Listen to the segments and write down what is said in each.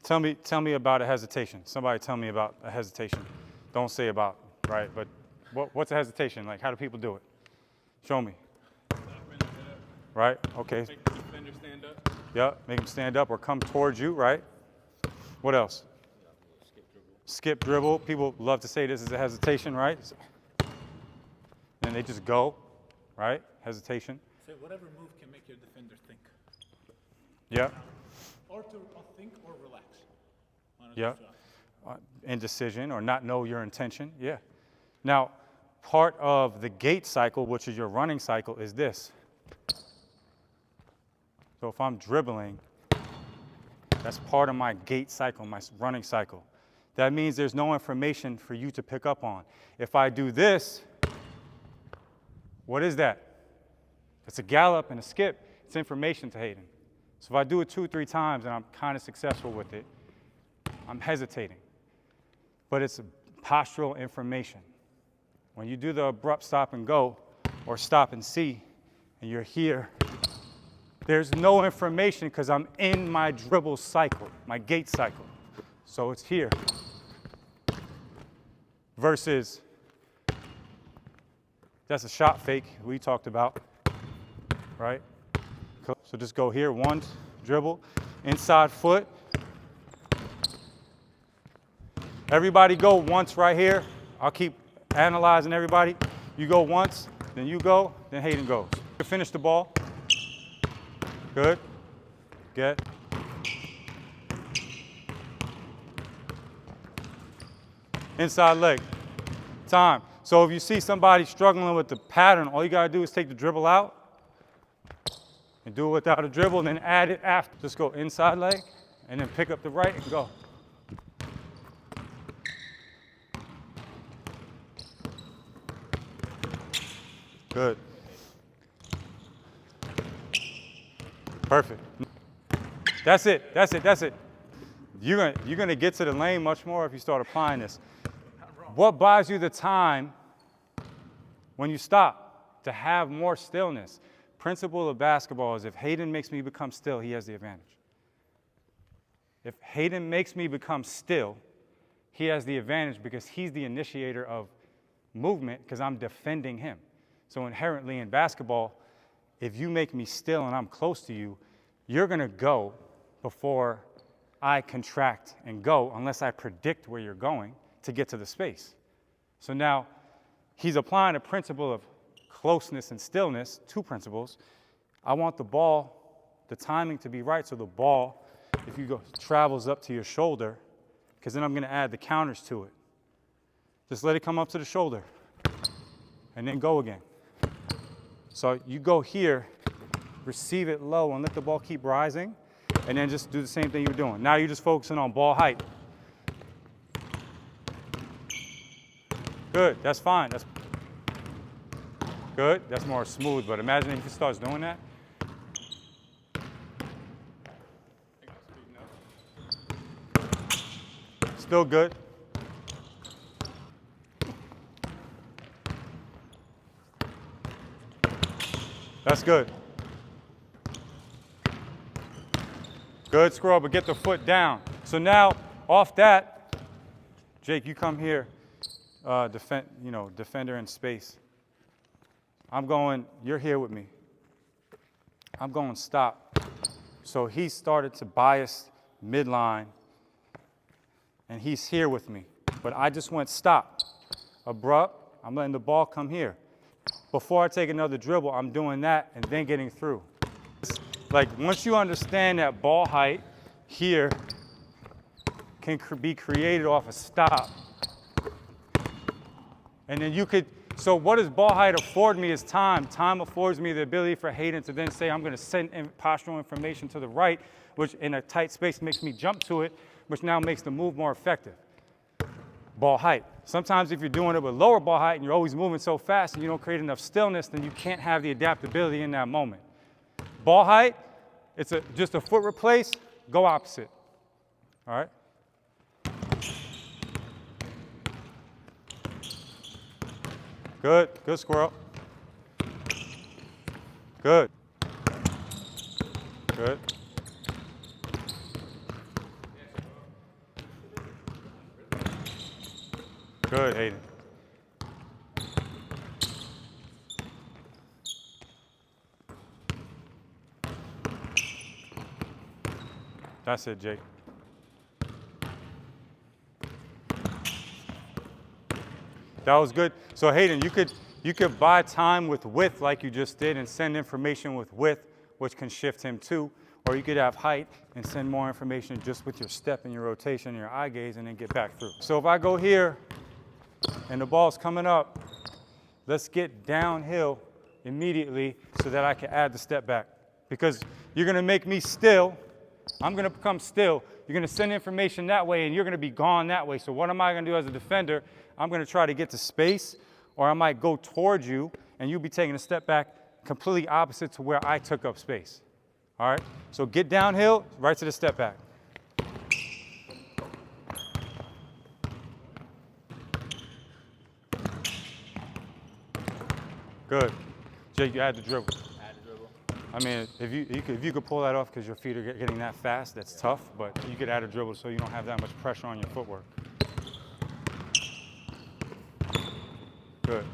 Tell me about a hesitation. Somebody tell me about a hesitation. Don't say about, right? But what's a hesitation? Like, how do people do it? Show me. Right? Okay. Make the defender stand up. Yeah, make them stand up or come towards you, right? What else? Skip dribble. People love to say this is a hesitation, right? And they just go, right? Hesitation. Say whatever move can make your defender think. Yeah. Or to think or relax. Yeah. Indecision or not know your intention. Yeah. Now, part of the gait cycle, which is your running cycle, is this. So if I'm dribbling, that's part of my gait cycle, my running cycle. That means there's no information for you to pick up on. If I do this, what is that? It's a gallop and a skip. It's information to Hayden. So if I do it 2 or 3 times and I'm kind of successful with it, I'm hesitating. But it's postural information. When you do the abrupt stop and go or stop and see, and you're here, there's no information because I'm in my dribble cycle, my gait cycle. So it's here. Versus, that's a shot fake we talked about, right? So just go here, 1, dribble, inside foot. Everybody go once right here. I'll keep analyzing everybody. You go once, then you go, then Hayden goes. Finish the ball. Good. Get. Inside leg. Time. So if you see somebody struggling with the pattern, all you got to do is take the dribble out and do it without a dribble, and then add it after. Just go inside leg, and then pick up the right and go. Good. Perfect. That's it. That's it. That's it. You're gonna get to the lane much more if you start applying this. What buys you the time when you stop to have more stillness? Principle of basketball is if Hayden makes me become still, he has the advantage. If Hayden makes me become still, he has the advantage because he's the initiator of movement because I'm defending him. So inherently in basketball, if you make me still and I'm close to you, you're going to go before I contract and go unless I predict where you're going to get to the space. So now he's applying a principle of closeness and stillness, 2 principles. I want the ball, the timing to be right so the ball, if you go, travels up to your shoulder, because then I'm going to add the counters to it. Just let it come up to the shoulder and then go again. So you go here, receive it low, and let the ball keep rising, and then just do the same thing you're doing. Now you're just focusing on ball height. Good, that's fine. That's good, that's more smooth, but imagine if he starts doing that. Still good. That's good. Good, scroll, but get the foot down. So now, off that, Jake, you come here, defender in space. I'm going, you're here with me. I'm going stop. So he started to bias midline, and he's here with me. But I just went stop. Abrupt, I'm letting the ball come here. Before I take another dribble, I'm doing that and then getting through. Like once you understand that ball height here can be created off a stop. And then you could, so what does ball height afford me is time. Time affords me the ability for Hayden to then say, I'm going to send postural information to the right, which in a tight space makes me jump to it, which now makes the move more effective. Ball height. Sometimes if you're doing it with lower ball height and you're always moving so fast and you don't create enough stillness, then you can't have the adaptability in that moment. Ball height, it's just a foot replace, go opposite. All right? Good, good squirrel. Good. Good. Good, Hayden. That's it, Jake. That was good. So Hayden, you could buy time with width like you just did and send information with width, which can shift him too. Or you could have height and send more information just with your step and your rotation and your eye gaze and then get back through. So if I go here and the ball's coming up, let's get downhill immediately so that I can add the step back. Because you're gonna make me still, I'm gonna become still. You're gonna send information that way and you're gonna be gone that way. So what am I gonna do as a defender? I'm gonna try to get to space, or I might go towards you and you'll be taking a step back completely opposite to where I took up space. All right, so get downhill, right to the step back. Good. Jake, you add the dribble. Add the dribble. I mean, if you could pull that off because your feet are getting that fast, that's tough, but you could add a dribble so you don't have that much pressure on your footwork. Good.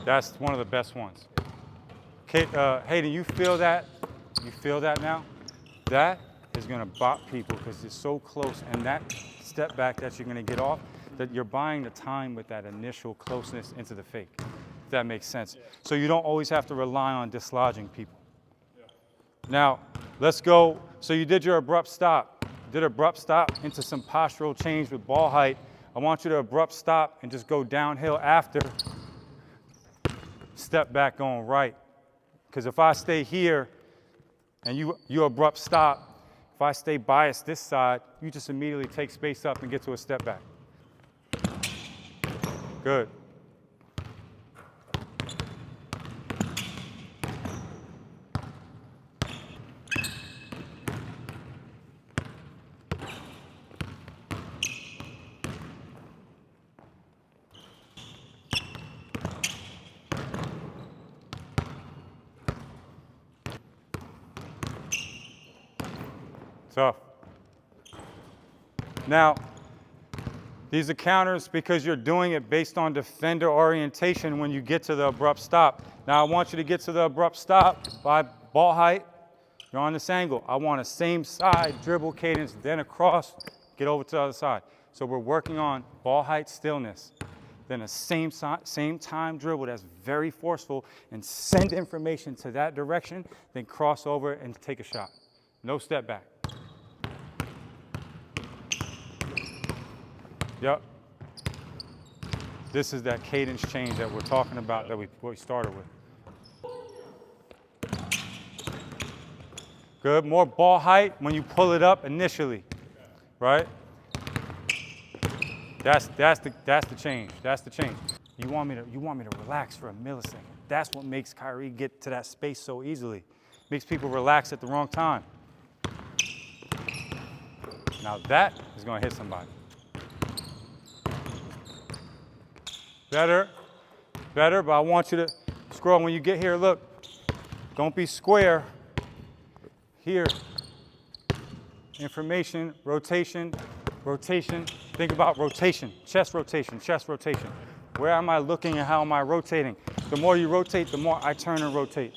That's one of the best ones. Hayden, you feel that? You feel that now? That is going to bop people because it's so close, and that step back that you're going to get off, that you're buying the time with that initial closeness into the fake, if that makes sense. Yeah. So you don't always have to rely on dislodging people. Yeah. Now, let's go. So you did your abrupt stop. Did abrupt stop into some postural change with ball height. I want you to abrupt stop and just go downhill after. Step back going right. Because if I stay here and you abrupt stop, if I stay biased this side, you just immediately take space up and get to a step back. Good. Tough. Now, these are counters because you're doing it based on defender orientation when you get to the abrupt stop. Now, I want you to get to the abrupt stop by ball height. You're on this angle. I want a same side dribble cadence, then across, get over to the other side. So we're working on ball height stillness, then a same time dribble that's very forceful and send information to that direction, then cross over and take a shot. No step back. Yep. This is that cadence change that we're talking about that we started with. Good. More ball height when you pull it up initially, right? That's the change. That's the change. You want me to relax for a millisecond. That's what makes Kyrie get to that space so easily. Makes people relax at the wrong time. Now that is going to hit somebody. Better, but I want you to scroll. When you get here, look, don't be square. Here, information, rotation, rotation. Think about rotation, chest rotation, chest rotation. Where am I looking and how am I rotating? The more you rotate, the more I turn and rotate.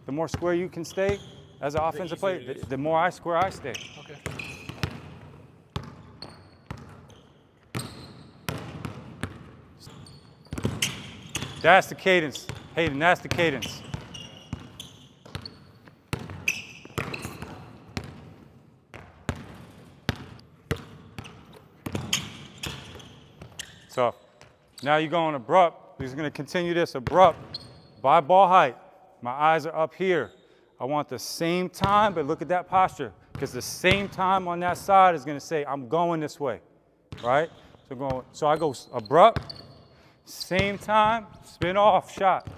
The more square you can stay as an offensive player, the more square I stay. Okay. That's the cadence. Hayden, that's the cadence. Tough. Now you're going abrupt. We're just going to continue this abrupt by ball height. My eyes are up here. I want the same time, but look at that posture, because the same time on that side is going to say, I'm going this way, right? So I go abrupt. Same time, spin off, shot.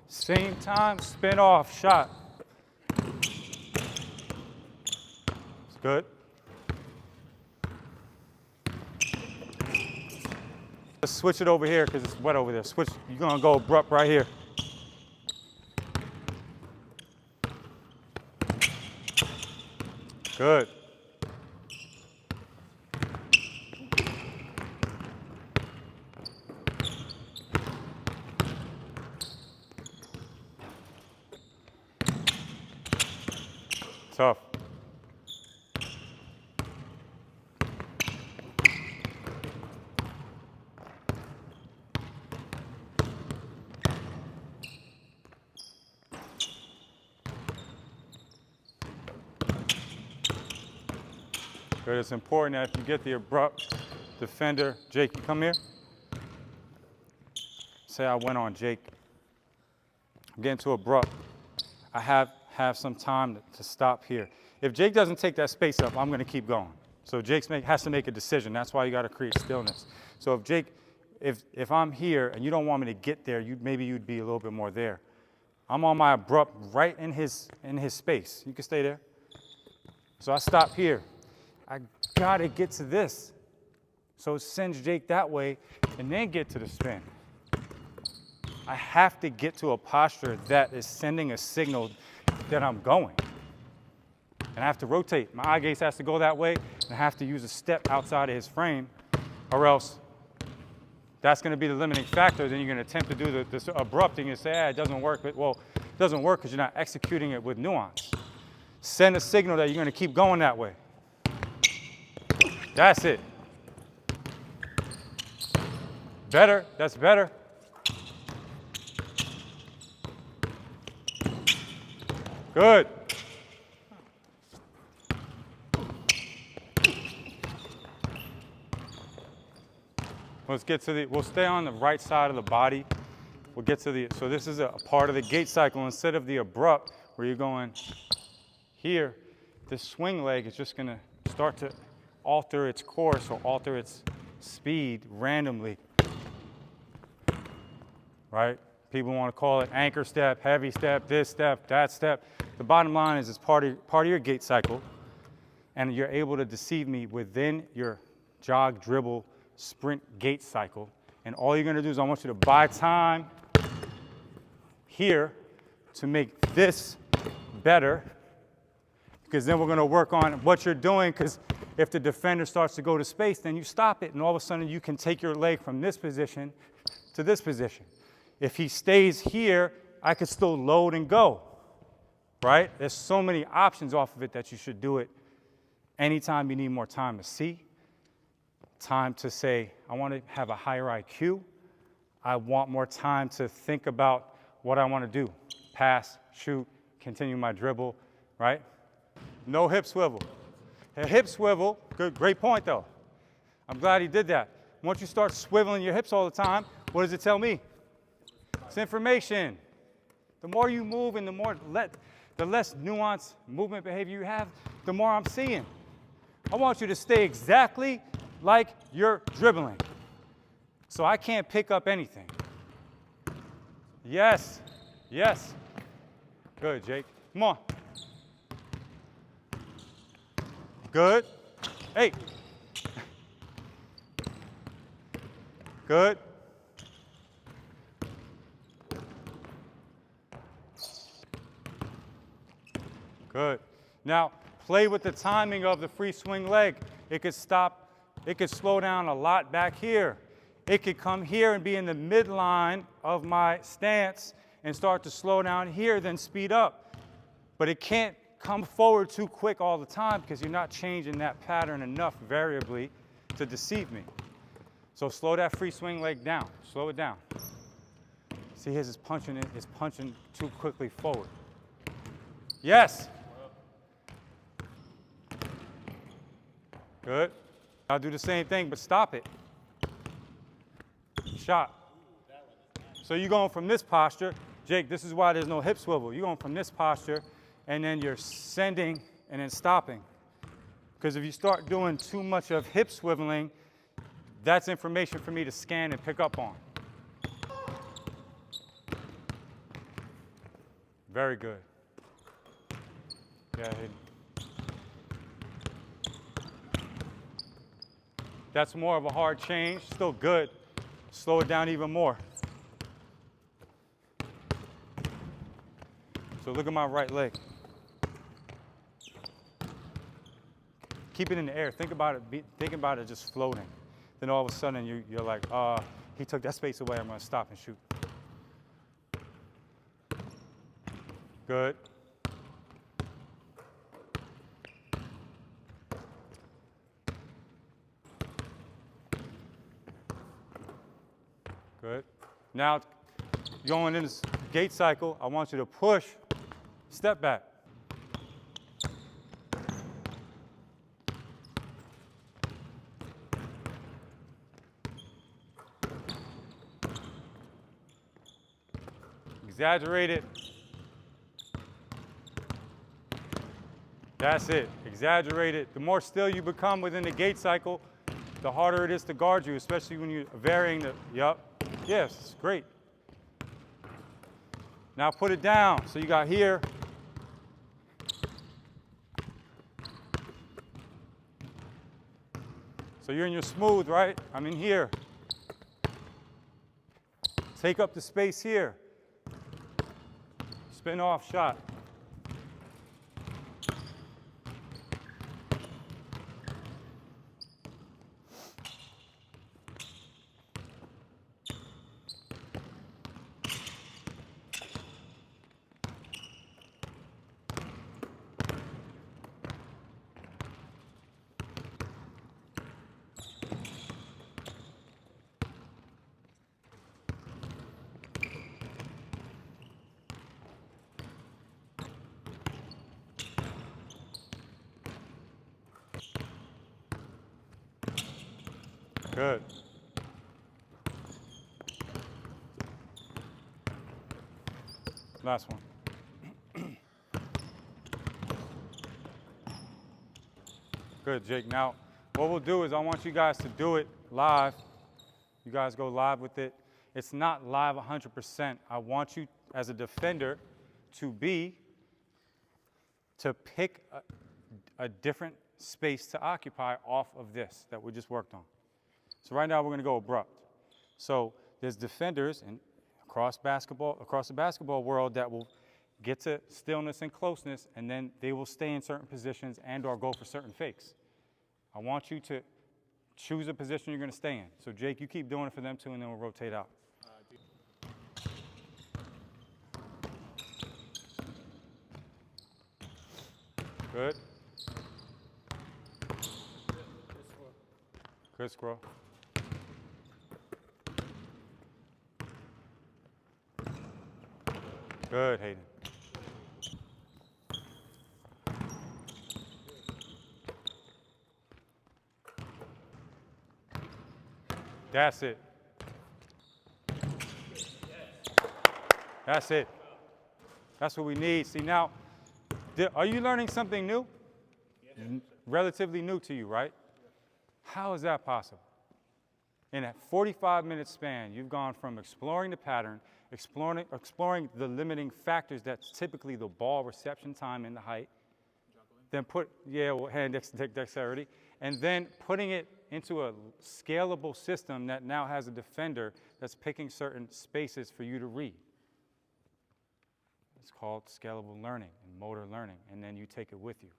Same time, spin off, shot. It's good. Let's switch it over here because it's wet over there. Switch, you're gonna go abrupt right here. Good. Tough. Good. It's important that if you get the abrupt defender, Jake, you come here. Say I went on Jake. I'm getting to abrupt. I have some time to stop here. If Jake doesn't take that space up, I'm going to keep going. So Jake has to make a decision. That's why you got to create stillness. So if Jake, if I'm here and you don't want me to get there, maybe you'd be a little bit more there. I'm on my abrupt right in his space. You can stay there. So I stop here. I got to get to this. So send Jake that way and then get to the spin. I have to get to a posture that is sending a signal that I'm going. And I have to rotate. My eye gaze has to go that way, and I have to use a step outside of his frame, or else that's going to be the limiting factor. Then you're going to attempt to do this abrupt, and you say, it doesn't work. Well, it doesn't work because you're not executing it with nuance. Send a signal that you're going to keep going that way. That's it. Better. That's better. Good. Let's get to we'll stay on the right side of the body. We'll get to so this is a part of the gait cycle. Instead of the abrupt, where you're going here, this swing leg is just gonna start to alter its course or alter its speed randomly, right? People want to call it anchor step, heavy step, this step, that step. The bottom line is it's part of your gait cycle, and you're able to deceive me within your jog, dribble, sprint gait cycle. And all you're going to do is I want you to buy time here to make this better, because then we're going to work on what you're doing, because if the defender starts to go to space, then you stop it, and all of a sudden you can take your leg from this position to this position. If he stays here, I could still load and go, right? There's so many options off of it that you should do it anytime you need more time to see, time to say, I want to have a higher IQ. I want more time to think about what I want to do. Pass, shoot, continue my dribble, right? No hip swivel. A hip swivel, great point though. I'm glad he did that. Once you start swiveling your hips all the time, what does it tell me? It's information. The more you move and the less nuanced movement behavior you have, the more I'm seeing. I want you to stay exactly like you're dribbling. So I can't pick up anything. Yes. Yes. Good, Jake. Come on. Good. Hey. Good. Good. Now, play with the timing of the free swing leg. It could stop, it could slow down a lot back here. It could come here and be in the midline of my stance and start to slow down here, then speed up. But it can't come forward too quick all the time because you're not changing that pattern enough variably to deceive me. So slow that free swing leg down. Slow it down. See, his is punching too quickly forward. Yes. Good. I'll do the same thing, but stop it. Shot. So you're going from this posture. Jake, this is why there's no hip swivel. You're going from this posture, and then you're sending and then stopping. Because if you start doing too much of hip swiveling, that's information for me to scan and pick up on. Very good. Go ahead. That's more of a hard change, still good. slow it down even more. So look at my right leg. Keep it in the air. Think about it just floating. Then all of a sudden you're like, he took that space away, I'm gonna stop and shoot. Good. Good. Now, going in this gait cycle, I want you to push, step back. Exaggerate it. That's it. Exaggerate it. The more still you become within the gait cycle, the harder it is to guard you, especially when you're varying the, yes, great. Now put it down. So you got here. So you're in your smooth, right? I'm in here. Take up the space here. Spin off shot. Good. Last one. Good, Jake. Now, what we'll do is I want you guys to do it live. You guys go live with it. It's not live 100%. I want you, as a defender, to pick a different space to occupy off of this that we just worked on. So right now we're going to go abrupt. So there's defenders across the basketball world that will get to stillness and closeness, and then they will stay in certain positions and or go for certain fakes. I want you to choose a position you're going to stay in. So Jake, you keep doing it for them too, and then we'll rotate out. Good. Good scroll. Good, Hayden. That's it. That's it. That's what we need. See now, are you learning something new? Yes. Relatively new to you, right? How is that possible? In a 45-minute span, you've gone from exploring the pattern, exploring the limiting factors that's typically the ball reception time and the height, then hand dexterity, and then putting it into a scalable system that now has a defender that's picking certain spaces for you to read. It's called scalable learning and motor learning, and then you take it with you.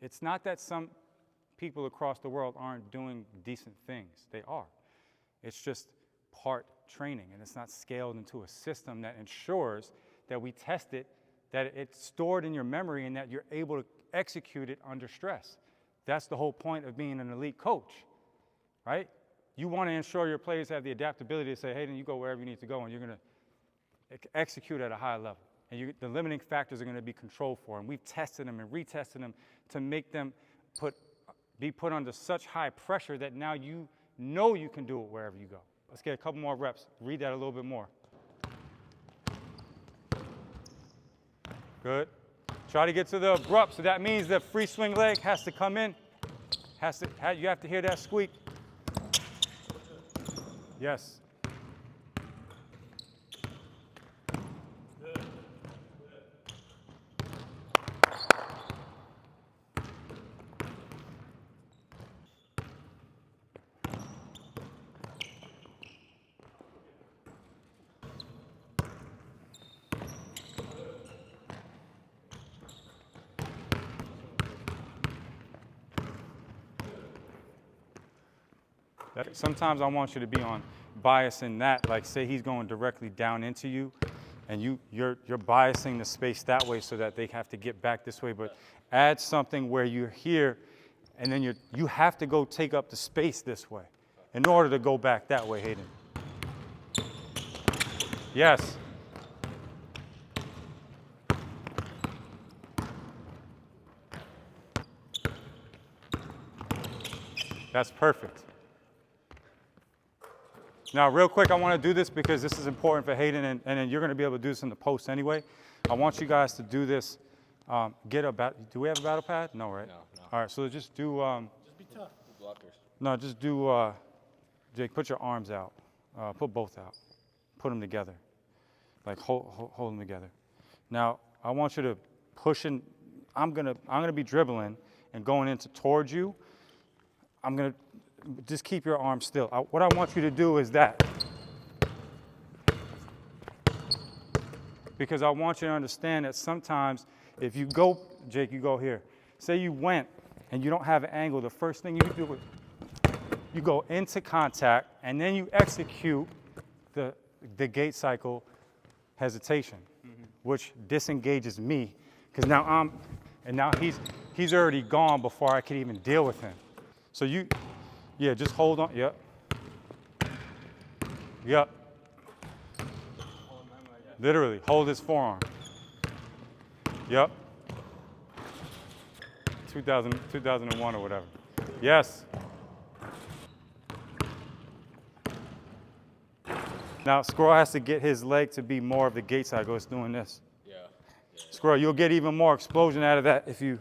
It's not that some people across the world aren't doing decent things. They are. It's just part training, and it's not scaled into a system that ensures that we test it, that it's stored in your memory, and that you're able to execute it under stress. That's the whole point of being an elite coach, right? You want to ensure your players have the adaptability to say, hey, then you go wherever you need to go, and you're going to execute at a high level. And the limiting factors are going to be controlled for, and we've tested them and retested them to make them be put under such high pressure that now you know you can do it wherever you go. Let's get a couple more reps. Read that a little bit more. Good. Try to get to the abrupt. So that means the free swing leg has to come in. You have to hear that squeak. Yes. Sometimes I want you to be on bias in that, like say he's going directly down into you, and you're biasing the space that way so that they have to get back this way, but add something where you're here, and then you have to go take up the space this way in order to go back that way, Hayden. Yes. That's perfect. Now, real quick, I want to do this because this is important for Hayden, and then you're going to be able to do this in the post anyway. I want you guys to do this. Do we have a battle pad? No, right? No. All right, so just do. Just be tough. Blockers. No, just do. Jake, put your arms out. Put both out. Put them together. Like hold them together. Now, I want you to push in. I'm gonna be dribbling and going towards you. I'm gonna just keep your arm still. What I want you to do is that. Because I want you to understand that sometimes if you go, Jake, you go here. Say you went and you don't have an angle, the first thing you do is you go into contact and then you execute the gait cycle hesitation, which disengages me because now he's already gone before I could even deal with him. So just hold on. Yep. Literally, hold his forearm. Yep. 2001 or whatever. Yes. Now, Squirrel has to get his leg to be more of the gait cycle. It's doing this. Yeah. Squirrel, you'll get even more explosion out of that if you.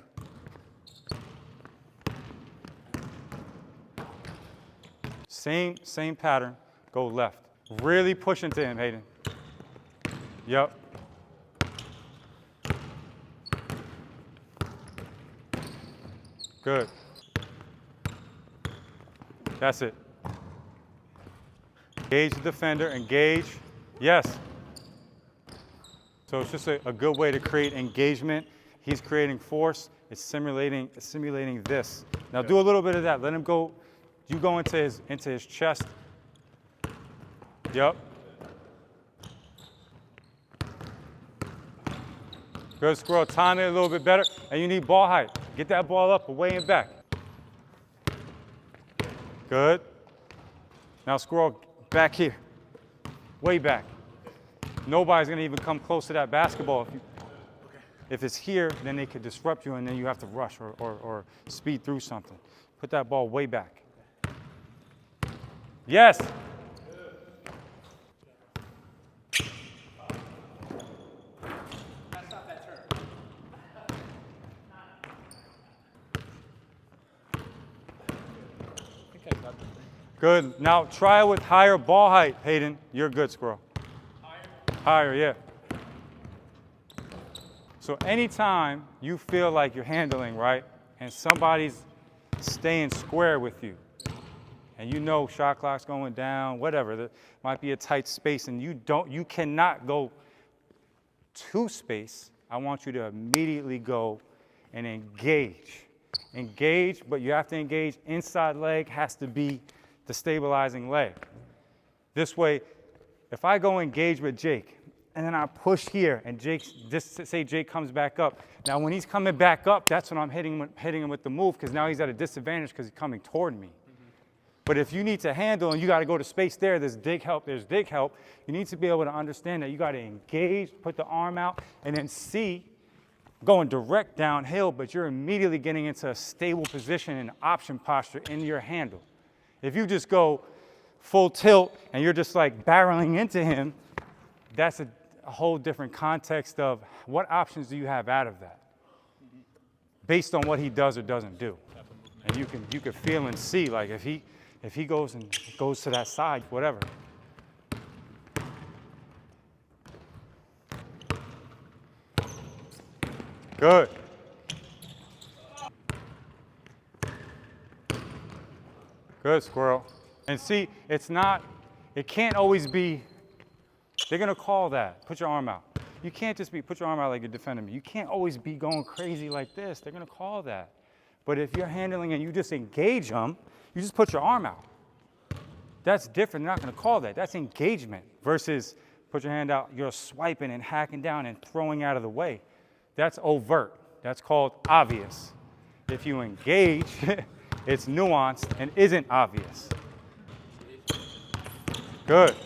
Same pattern, go left. Really push into him, Hayden. Yep. Good. That's it. Engage the defender, engage. Yes. So it's just a good way to create engagement. He's creating force. It's simulating this. Now do a little bit of that. Let him go. You go into his chest. Yep. Good, Squirrel. Time it a little bit better. And you need ball height. Get that ball up, away and back. Good. Now, Squirrel, back here. Way back. Nobody's going to even come close to that basketball. If it's here, then they could disrupt you, and then you have to rush or speed through something. Put that ball way back. Yes. Good. Now try it with higher ball height, Hayden. You're good, Squirrel. Higher, yeah. So anytime you feel like you're handling, right, and somebody's staying square with you, and you know shot clock's going down, whatever, there might be a tight space, and you cannot go to space, I want you to immediately go and engage. Engage, but you have to engage. Inside leg has to be the stabilizing leg. This way, if I go engage with Jake, and then I push here, and just say Jake comes back up. Now, when he's coming back up, that's when I'm hitting him with the move, because now he's at a disadvantage because he's coming toward me. But if you need to handle and you got to go to space there's dig help, you need to be able to understand that you got to engage, put the arm out, and then see going direct downhill, but you're immediately getting into a stable position and option posture in your handle. If you just go full tilt and you're just like barreling into him, that's a whole different context of what options do you have out of that based on what he does or doesn't do. And you can feel and see, like if he goes to that side, whatever. Good. Good, Squirrel. And see, it can't always be, they're gonna call that, put your arm out. You can't just put your arm out like you're defending me. You can't always be going crazy like this. They're gonna call that. But if you're handling and you just engage them, you just put your arm out. That's different. They're not going to call that. That's engagement versus put your hand out, you're swiping and hacking down and throwing out of the way. That's overt. That's called obvious. If you engage, it's nuanced and isn't obvious. Good.